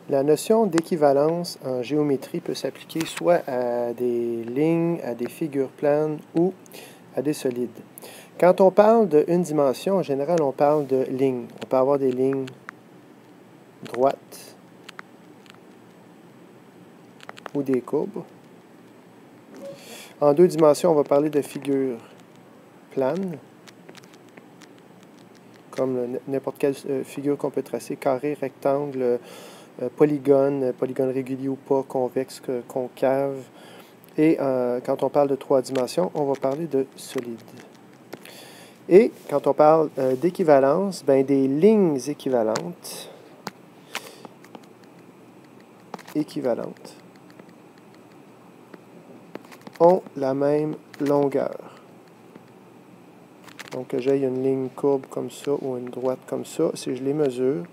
La notion d'équivalence en géométrie peut s'appliquer soit à des lignes, à des figures planes ou à des solides. Quand on parle d'une dimension, en général, on parle de lignes. On peut avoir des lignes droites ou des courbes. En 2 dimensions, on va parler de figures planes, comme n'importe quelle figure qu'on peut tracer, carré, rectangle, polygone, polygone régulier ou pas, convexe, concave. Et quand on parle de 3 dimensions, on va parler de solide. Et quand on parle d'équivalence, ben, des lignes équivalentes ont la même longueur. Donc, que j'aie une ligne courbe comme ça ou une droite comme ça, si je les mesure,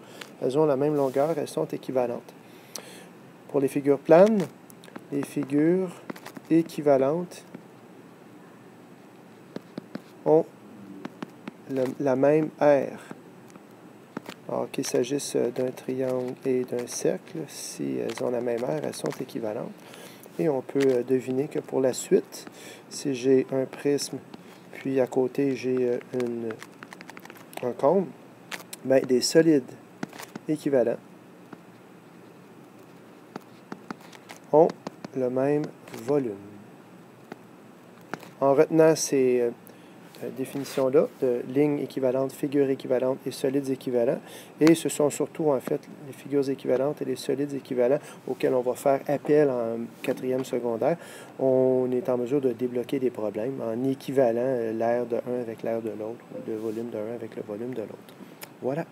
elles ont la même longueur, elles sont équivalentes. Pour les figures planes, les figures équivalentes ont la même aire. Alors qu'il s'agisse d'un triangle et d'un cercle, si elles ont la même aire, elles sont équivalentes. Et on peut deviner que pour la suite, si j'ai un prisme, puis à côté j'ai un cône, ben, des solides équivalents ont le même volume. En retenant ces définitions-là de lignes équivalentes, figures équivalentes et solides équivalents, et ce sont surtout en fait les figures équivalentes et les solides équivalents auxquels on va faire appel en 4e secondaire, on est en mesure de débloquer des problèmes en équivalant l'aire de un avec l'aire de l'autre, ou le volume de un avec le volume de l'autre. Voilà.